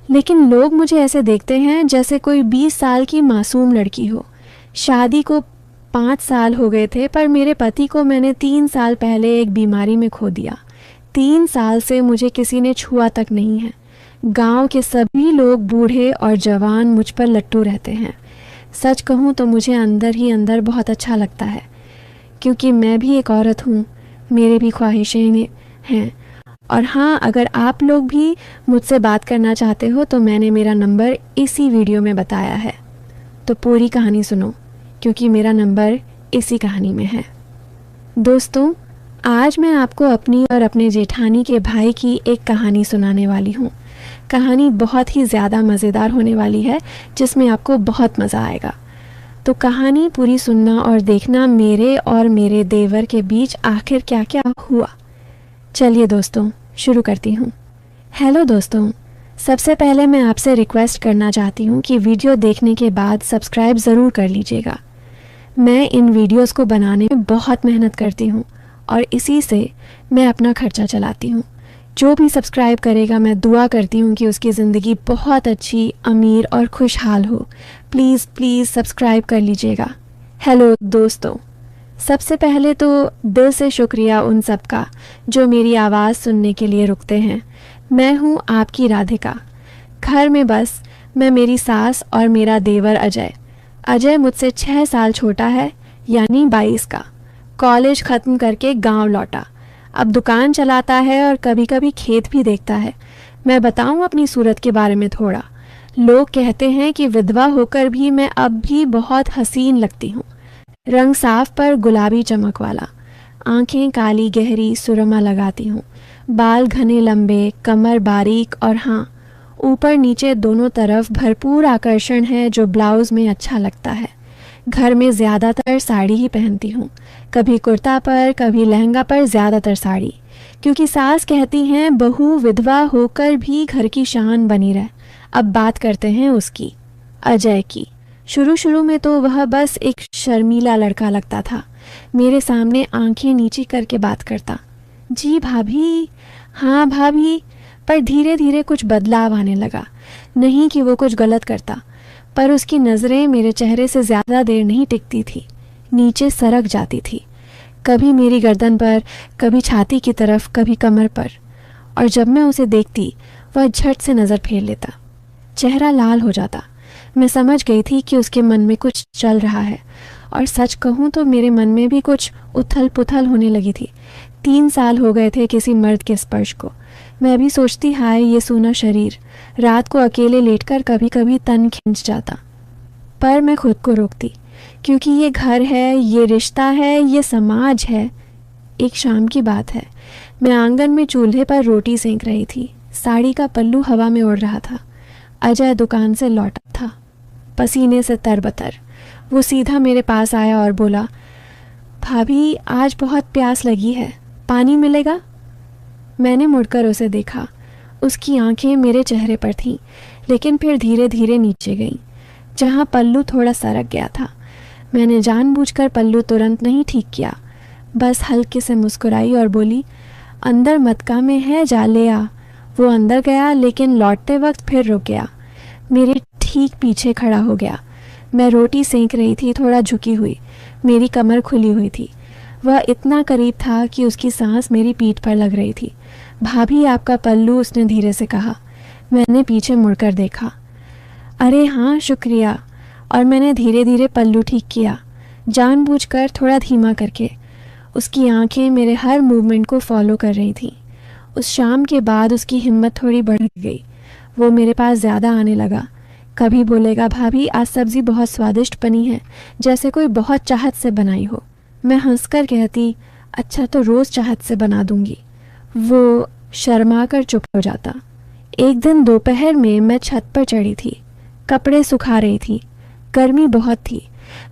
लेकिन लोग मुझे ऐसे देखते हैं जैसे कोई 20 साल की मासूम लड़की हो। शादी को 5 साल हो गए थे, पर मेरे पति को मैंने 3 साल पहले एक बीमारी में खो दिया। 3 साल से मुझे किसी ने छुआ तक नहीं है। गांव के सभी लोग, बूढ़े और जवान, मुझ पर लट्टू रहते हैं। सच कहूँ तो मुझे अंदर ही अंदर बहुत अच्छा लगता है, क्योंकि मैं भी एक औरत हूँ, मेरी भी ख्वाहिशें हैं। और हाँ, अगर आप लोग भी मुझसे बात करना चाहते हो तो मैंने मेरा नंबर इसी वीडियो में बताया है। तो पूरी कहानी सुनो, क्योंकि मेरा नंबर इसी कहानी में है। दोस्तों, आज मैं आपको अपनी और अपने जेठानी के भाई की एक कहानी सुनाने वाली हूँ। कहानी बहुत ही ज़्यादा मज़ेदार होने वाली है, जिसमें आपको बहुत मज़ा आएगा। तो कहानी पूरी सुनना और देखना मेरे और मेरे देवर के बीच आखिर क्या क्या हुआ। चलिए दोस्तों, शुरू करती हूँ। हेलो दोस्तों, सबसे पहले मैं आपसे रिक्वेस्ट करना चाहती हूँ कि वीडियो देखने के बाद सब्सक्राइब ज़रूर कर लीजिएगा। मैं इन वीडियोस को बनाने में बहुत मेहनत करती हूँ और इसी से मैं अपना खर्चा चलाती हूँ। जो भी सब्सक्राइब करेगा, मैं दुआ करती हूँ कि उसकी ज़िंदगी बहुत अच्छी, अमीर और खुशहाल हो। प्लीज़ प्लीज़ सब्सक्राइब कर लीजिएगा। हेलो दोस्तों, सबसे पहले तो दिल से शुक्रिया उन सब का जो मेरी आवाज़ सुनने के लिए रुकते हैं। मैं हूँ आपकी राधिका। घर में बस मैं, मेरी सास और मेरा देवर अजय। अजय मुझसे 6 साल छोटा है, यानी 22 का। कॉलेज ख़त्म करके गांव लौटा, अब दुकान चलाता है और कभी कभी खेत भी देखता है। मैं बताऊं अपनी सूरत के बारे में थोड़ा। लोग कहते हैं कि विधवा होकर भी मैं अब भी बहुत हसीन लगती हूँ। रंग साफ पर गुलाबी चमक वाला, आंखें काली गहरी सुरमा लगाती हूँ, बाल घने लंबे, कमर बारीक और हाँ, ऊपर नीचे दोनों तरफ भरपूर आकर्षण है जो ब्लाउज़ में अच्छा लगता है। घर में ज़्यादातर साड़ी ही पहनती हूँ, कभी कुर्ता पर, कभी लहंगा पर, ज़्यादातर साड़ी, क्योंकि सास कहती हैं बहू विधवा होकर भी घर की शान बनी रहे। अब बात करते हैं उसकी, अजय की। शुरू शुरू में तो वह बस एक शर्मीला लड़का लगता था। मेरे सामने आंखें नीची करके बात करता, जी भाभी, हाँ भाभी। पर धीरे धीरे कुछ बदलाव आने लगा। नहीं कि वो कुछ गलत करता, पर उसकी नज़रें मेरे चेहरे से ज़्यादा देर नहीं टिकती थी, नीचे सरक जाती थी। कभी मेरी गर्दन पर, कभी छाती की तरफ, कभी कमर पर। और जब मैं उसे देखती, वह झट से नज़र फेर लेता, चेहरा लाल हो जाता। मैं समझ गई थी कि उसके मन में कुछ चल रहा है, और सच कहूँ तो मेरे मन में भी कुछ उथल पुथल होने लगी थी। 3 साल हो गए थे किसी मर्द के स्पर्श को। मैं भी सोचती, हाय ये सूना शरीर, रात को अकेले लेटकर कभी कभी तन खिंच जाता। पर मैं खुद को रोकती, क्योंकि ये घर है, ये रिश्ता है, ये समाज है। एक शाम की बात है, मैं आंगन में चूल्हे पर रोटी सेंक रही थी। साड़ी का पल्लू हवा में उड़ रहा था। अजय दुकान से लौटा था, पसीने से तरबतर। वो सीधा मेरे पास आया और बोला, भाभी आज बहुत प्यास लगी है, पानी मिलेगा? मैंने मुड़कर उसे देखा। उसकी आंखें मेरे चेहरे पर थीं, लेकिन फिर धीरे धीरे नीचे गईं, जहाँ पल्लू थोड़ा सरक गया था। मैंने जानबूझकर पल्लू तुरंत नहीं ठीक किया, बस हल्के से मुस्कुराई और बोली, अंदर मटका में है, जा ले आ। वो अंदर गया, लेकिन लौटते वक्त फिर रुक गया, मेरे ठीक पीछे खड़ा हो गया। मैं रोटी सेंक रही थी, थोड़ा झुकी हुई, मेरी कमर खुली हुई थी। वह इतना करीब था कि उसकी सांस मेरी पीठ पर लग रही थी। भाभी आपका पल्लू, उसने धीरे से कहा। मैंने पीछे मुड़कर देखा। अरे हाँ शुक्रिया। और मैंने धीरे धीरे पल्लू ठीक किया, जानबूझकर थोड़ा धीमा करके। उसकी आंखें मेरे हर मूवमेंट को फॉलो कर रही थीं। उस शाम के बाद उसकी हिम्मत थोड़ी बढ़ गई। वो मेरे पास ज़्यादा आने लगा। कभी बोलेगा, भाभी आज सब्ज़ी बहुत स्वादिष्ट बनी है, जैसे कोई बहुत चाहत से बनाई हो। मैं हंसकर कहती, अच्छा तो रोज़ चाहत से बना दूंगी। वो शर्मा कर चुप हो जाता। एक दिन दोपहर में मैं छत पर चढ़ी थी, कपड़े सुखा रही थी। गर्मी बहुत थी।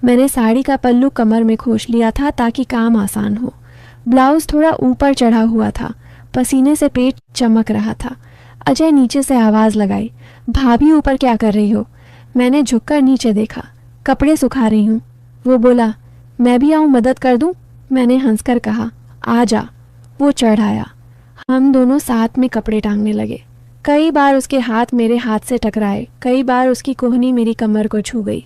मैंने साड़ी का पल्लू कमर में खोस लिया था ताकि काम आसान हो। ब्लाउज़ थोड़ा ऊपर चढ़ा हुआ था, पसीने से पेट चमक रहा था। अजय नीचे से आवाज़ लगाई, भाभी ऊपर क्या कर रही हो? मैंने झुककर नीचे देखा, कपड़े सुखा रही हूँ। वो बोला, मैं भी आऊँ मदद कर दूँ? मैंने हंसकर कहा, आ जा। वो चढ़ आया, हम दोनों साथ में कपड़े टांगने लगे। कई बार उसके हाथ मेरे हाथ से टकराए, कई बार उसकी कोहनी मेरी कमर को छू गई।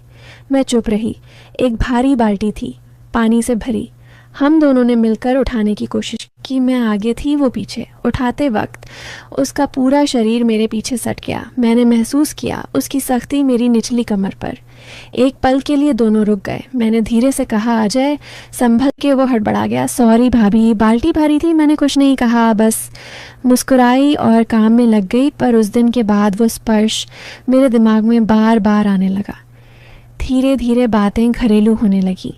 मैं चुप रही। एक भारी बाल्टी थी, पानी से भरी। हम दोनों ने मिलकर उठाने की कोशिश की। मैं आगे थी, वो पीछे। उठाते वक्त उसका पूरा शरीर मेरे पीछे सट गया। मैंने महसूस किया उसकी सख्ती मेरी निचली कमर पर। एक पल के लिए दोनों रुक गए। मैंने धीरे से कहा, अजय। संभल के वो हड़बड़ा गया। सॉरी भाभी, बाल्टी भारी थी। मैंने कुछ नहीं कहा, बस मुस्कुराई और काम में लग गई। पर उस दिन के बाद वो स्पर्श मेरे दिमाग में बार बार आने लगा। धीरे धीरे बातें घरेलू होने लगी।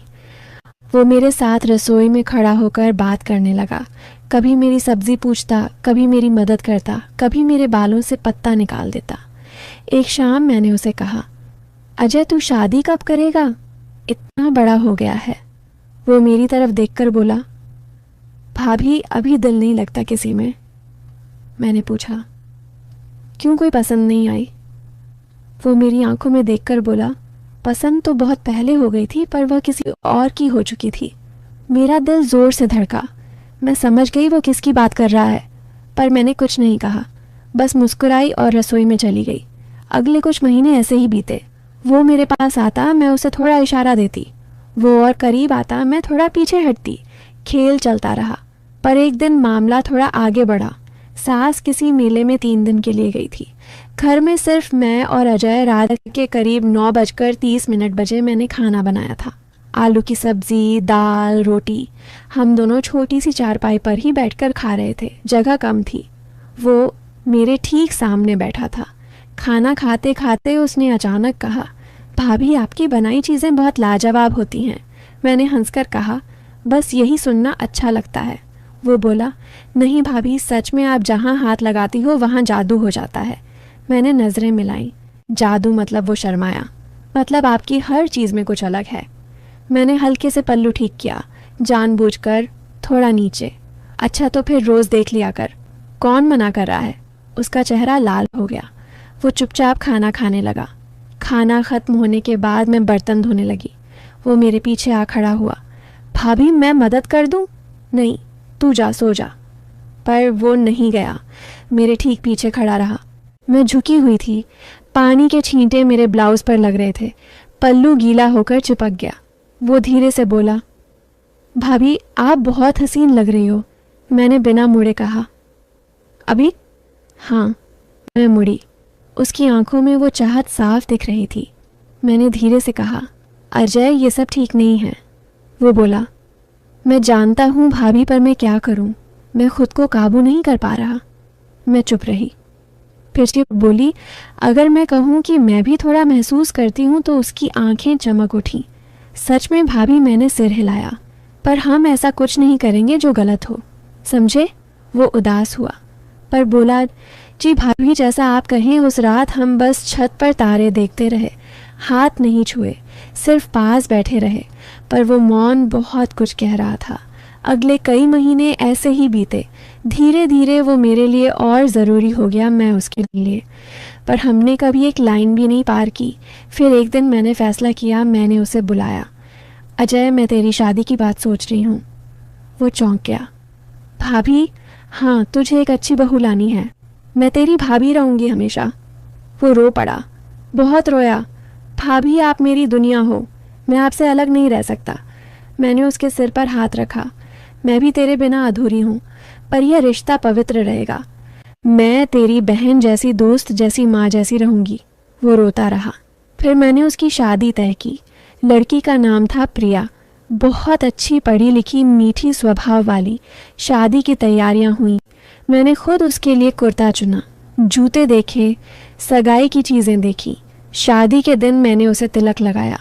वो मेरे साथ रसोई में खड़ा होकर बात करने लगा। कभी मेरी सब्जी पूछता, कभी मेरी मदद करता, कभी मेरे बालों से पत्ता निकाल देता। एक शाम मैंने उसे कहा, अजय तू शादी कब करेगा? इतना बड़ा हो गया है। वो मेरी तरफ देखकर बोला, भाभी अभी दिल नहीं लगता किसी में। मैंने पूछा, क्यों, कोई पसंद नहीं आई? वो मेरी आंखों में देखकर बोला, पसंद तो बहुत पहले हो गई थी, पर वह किसी और की हो चुकी थी। मेरा दिल जोर से धड़का। मैं समझ गई वो किसकी बात कर रहा है, पर मैंने कुछ नहीं कहा, बस मुस्कुराई और रसोई में चली गई। अगले कुछ महीने ऐसे ही बीते। वो मेरे पास आता, मैं उसे थोड़ा इशारा देती। वो और करीब आता, मैं थोड़ा पीछे हटती। खेल चलता रहा। पर एक दिन मामला थोड़ा आगे बढ़ा। सास किसी मेले में 3 दिन के लिए गई थी। घर में सिर्फ मैं और अजय। रात के करीब 9:30 बजे मैंने खाना बनाया था। आलू की सब्जी, दाल, रोटी। हम दोनों छोटी सी चारपाई पर ही बैठकर खा रहे थे। जगह कम थी। वो मेरे ठीक सामने बैठा था। खाना खाते खाते उसने अचानक कहा, भाभी आपकी बनाई चीज़ें बहुत लाजवाब होती हैं। मैंने हंसकर कहा, बस यही सुनना अच्छा लगता है। वो बोला, नहीं भाभी, सच में आप जहाँ हाथ लगाती हो वहाँ जादू हो जाता है। मैंने नज़रें मिलाई। जादू मतलब? वो शर्माया। मतलब आपकी हर चीज़ में कुछ अलग है। मैंने हल्के से पल्लू ठीक किया, जानबूझकर थोड़ा नीचे। अच्छा तो फिर रोज़ देख लिया कर। कौन मना कर रहा है? उसका चेहरा लाल हो गया। वो चुपचाप खाना खाने लगा। खाना ख़त्म होने के बाद मैं बर्तन धोने लगी। वो मेरे पीछे आ खड़ा हुआ। भाभी मैं मदद कर दूँ? नहीं, तू जा, सो जा। पर वो नहीं गया, मेरे ठीक पीछे खड़ा रहा। मैं झुकी हुई थी। पानी के छींटे मेरे ब्लाउज़ पर लग रहे थे। पल्लू गीला होकर चिपक गया। वो धीरे से बोला, भाभी आप बहुत हसीन लग रही हो। मैंने बिना मुड़े कहा, अभी? हाँ। मैं मुड़ी। उसकी आंखों में वो चाहत साफ दिख रही थी। मैंने धीरे से कहा, अजय ये सब ठीक नहीं है। वो बोला, मैं जानता हूँ भाभी, पर मैं क्या करूँ? मैं खुद को काबू नहीं कर पा रहा। मैं चुप रही। फिर से बोली, अगर मैं कहूँ कि मैं भी थोड़ा महसूस करती हूँ तो उसकी आंखें चमक उठी। सच में भाभी, मैंने सिर हिलाया। पर हम ऐसा कुछ नहीं करेंगे जो गलत हो, समझे? वो उदास हुआ, पर बोला, जी भाभी जैसा आप कहें। उस रात हम बस छत पर तारे देखते रहे, हाथ नहीं छुए, सिर्फ पास बैठे रहे। पर वो मौन बहुत कुछ कह रहा था। अगले कई महीने ऐसे ही बीते। धीरे धीरे वो मेरे लिए और ज़रूरी हो गया, मैं उसके लिए। पर हमने कभी एक लाइन भी नहीं पार की। फिर एक दिन मैंने फ़ैसला किया। मैंने उसे बुलाया, अजय मैं तेरी शादी की बात सोच रही हूँ। वो चौंक गया। भाभी? हाँ, तुझे एक अच्छी बहू लानी है। मैं तेरी भाभी रहूँगी हमेशा। वो रो पड़ा, बहुत रोया। भाभी आप मेरी दुनिया हो, मैं आपसे अलग नहीं रह सकता। मैंने उसके सिर पर हाथ रखा। मैं भी तेरे बिना अधूरी हूँ, पर यह रिश्ता पवित्र रहेगा। मैं तेरी बहन जैसी, दोस्त जैसी, माँ जैसी रहूँगी। वो रोता रहा। फिर मैंने उसकी शादी तय की। लड़की का नाम था प्रिया। बहुत अच्छी, पढ़ी लिखी, मीठी स्वभाव वाली। शादी की तैयारियां हुई। मैंने खुद उसके लिए कुर्ता चुना, जूते देखे, सगाई की चीज़ें देखी। शादी के दिन मैंने उसे तिलक लगाया।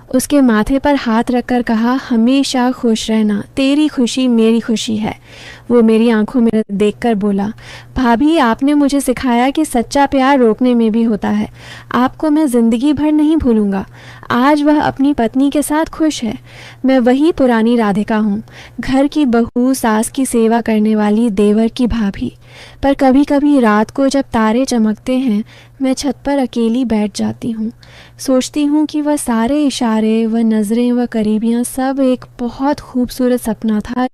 उसके माथे पर हाथ रखकर कहा, हमेशा खुश रहना, तेरी खुशी मेरी खुशी है। वो मेरी आंखों में देखकर बोला, भाभी आपने मुझे सिखाया कि सच्चा प्यार रोकने में भी होता है। आपको मैं ज़िंदगी भर नहीं भूलूंगा। आज वह अपनी पत्नी के साथ खुश है। मैं वही पुरानी राधिका हूँ, घर की बहू, सास की सेवा करने वाली, देवर की भाभी। पर कभी कभी रात को जब तारे चमकते हैं, मैं छत पर अकेली बैठ जाती हूँ। सोचती हूँ कि वह सारे इशारे, वह नज़रें, वह करीबियाँ सब एक बहुत खूबसूरत सपना था